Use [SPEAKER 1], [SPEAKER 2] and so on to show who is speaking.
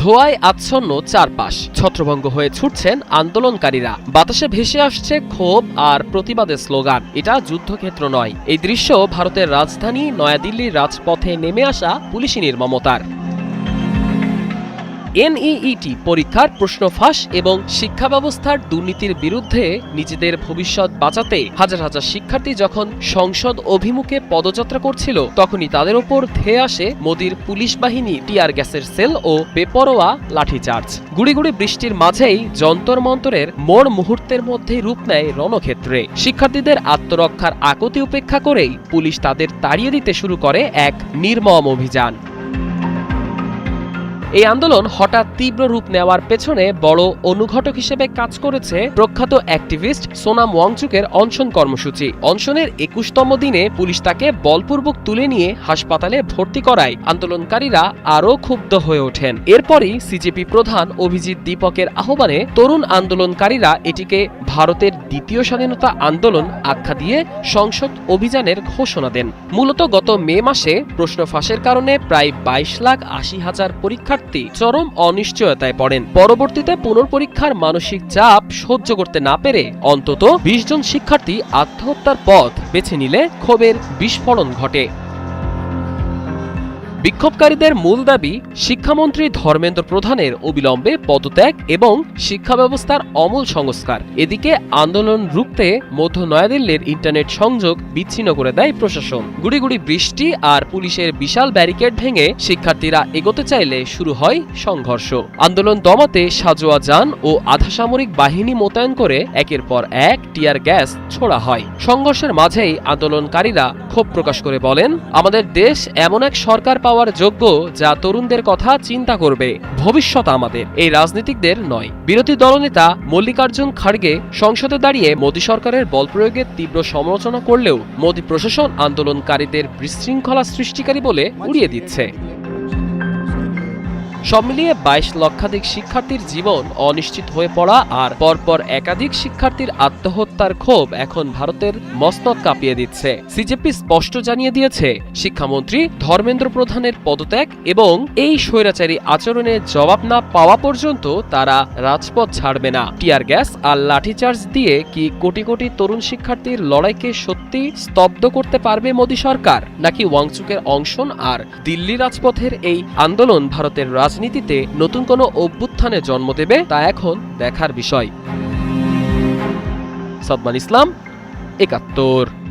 [SPEAKER 1] ধোঁয়ায় আচ্ছন্ন চারপাশ, ছত্রভঙ্গ হয়ে ছুটছেন আন্দোলনকারীরা। বাতাসে ভেসে আসছে ক্ষোভ আর প্রতিবাদের স্লোগান। এটা যুদ্ধক্ষেত্র নয়, এই দৃশ্য ভারতের রাজধানী নয়াদিল্লির রাজপথে নেমে আসা পুলিশি নির্মমতার। এনইইটি পরীক্ষার প্রশ্ন ফাঁস এবং শিক্ষা ব্যবস্থার দুর্নীতির বিরুদ্ধে নিজেদের ভবিষ্যৎ বাঁচাতে হাজার হাজার শিক্ষার্থী যখন সংসদ অভিমুখে পদযাত্রা করছিল, তখনই তাদের ওপর ধেয়ে আসে মোদির পুলিশ বাহিনী, টিয়ার গ্যাসের সেল ও বেপরোয়া লাঠিচার্জ। গুড়ি গুড়ি বৃষ্টির মাঝেই যন্তর মন্তরের মোড় মুহূর্তের মধ্যেই রূপ নেয় রণক্ষেত্রে। শিক্ষার্থীদের আত্মরক্ষার আকুতি উপেক্ষা করেই পুলিশ তাদের তাড়িয়ে দিতে শুরু করে এক নির্মম অভিযান। এই আন্দোলন হঠাৎ তীব্র রূপ নেওয়ার পেছনে বড় অনুঘটক হিসেবে কাজ করেছে প্রখ্যাত অ্যাক্টিভিস্ট সোনাম ওয়াংচুকের অনশন কর্মসূচি। অনশনের ২১তম দিনে পুলিশ তাকে বলপূর্বক তুলে নিয়ে হাসপাতালে ভর্তি করায় আন্দোলনকারীরা আরও ক্ষুব্ধ হয়ে ওঠেন। এরপরই সিজেপি প্রধান অভিজিৎ দীপকের আহ্বানে তরুণ আন্দোলনকারীরা এটিকে ভারতের দ্বিতীয় স্বাধীনতা আন্দোলন আখ্যা দিয়ে সংসদ অভিযানের ঘোষণা দেন। মূলত গত মে মাসে প্রশ্ন ফাঁসের কারণে প্রায় ২২,৮০,০০০ পরীক্ষার্থী চরম অনিশ্চয়তায় পড়েন। পরবর্তীতে পুনর্পরীক্ষার মানসিক চাপ সহ্য করতে না পেরে অন্তত ২০ জন শিক্ষার্থী আত্মহত্যার পথ বেছে নিলে ক্ষোভের বিস্ফোরণ ঘটে। বিক্ষোভকারীদের মূল দাবি শিক্ষামন্ত্রী ধর্মেন্দ্র প্রধানের অবিলম্বে পদত্যাগ এবং শিক্ষা ব্যবস্থার আমূল সংস্কার। এদিকে আন্দোলন রুখতে মধ্য নয়াদিল্লির ইন্টারনেট সংযোগ বিচ্ছিন্ন করে দেয় প্রশাসন। গুড়ি গুড়ি বৃষ্টি আর পুলিশের বিশাল ব্যারিকেড ভেঙে শিক্ষার্থীরা এগোতে চাইলে শুরু হয় সংঘর্ষ। আন্দোলন দমাতে সাজোয়া যান ও আধাসামরিক বাহিনী মোতায়েন করে একের পর এক টিয়ার গ্যাস ছোড়া হয়। সংঘর্ষের মাঝেই আন্দোলনকারীরা ক্ষোভ প্রকাশ করে বলেন, আমাদের দেশ এমন এক সরকার পাওয়ার যোগ্য যা তরুণদের কথা চিন্তা করবে, ভবিষ্যৎ আমাদের, এই রাজনীতিকদের নয়। বিরোধী দলনেতা মল্লিকার্জুন খাড়গে সংসদে দাঁড়িয়ে মোদী সরকারের বল প্রয়োগের তীব্র সমালোচনা করলেও মোদী প্রশাসন আন্দোলনকারীদের বিশৃঙ্খলা সৃষ্টিকারী বলে উড়িয়ে দিচ্ছে। সব মিলিয়ে ২২ লক্ষাধিক শিক্ষার্থীর জীবন অনিশ্চিত হয়ে পড়া আর পরপর একাধিক শিক্ষার্থীর আত্মহত্যার ক্ষোভ এখন ভারতের মস্তক কাঁপিয়ে দিচ্ছে। সিজেপি স্পষ্ট জানিয়ে দিয়েছে, শিক্ষামন্ত্রী ধর্মেন্দ্র প্রধানের পদত্যাগ এবং এই স্বৈরাচারী আচরণের জবাব না পাওয়া পর্যন্ত তারা রাজপথ ছাড়বে না। টিয়ার গ্যাস আর লাঠিচার্জ দিয়ে কি কোটি কোটি তরুণ শিক্ষার্থীর লড়াইকে সত্যি স্তব্ধ করতে পারবে মোদী সরকার, নাকি ওয়াংচুকের অনশন আর দিল্লি রাজপথের এই আন্দোলন ভারতের রাজনীতিতে নতুন কোনো অভ্যুত্থানে জন্ম দেবে, তা এখন দেখার বিষয়। সাদমান ইসলাম, ৭১।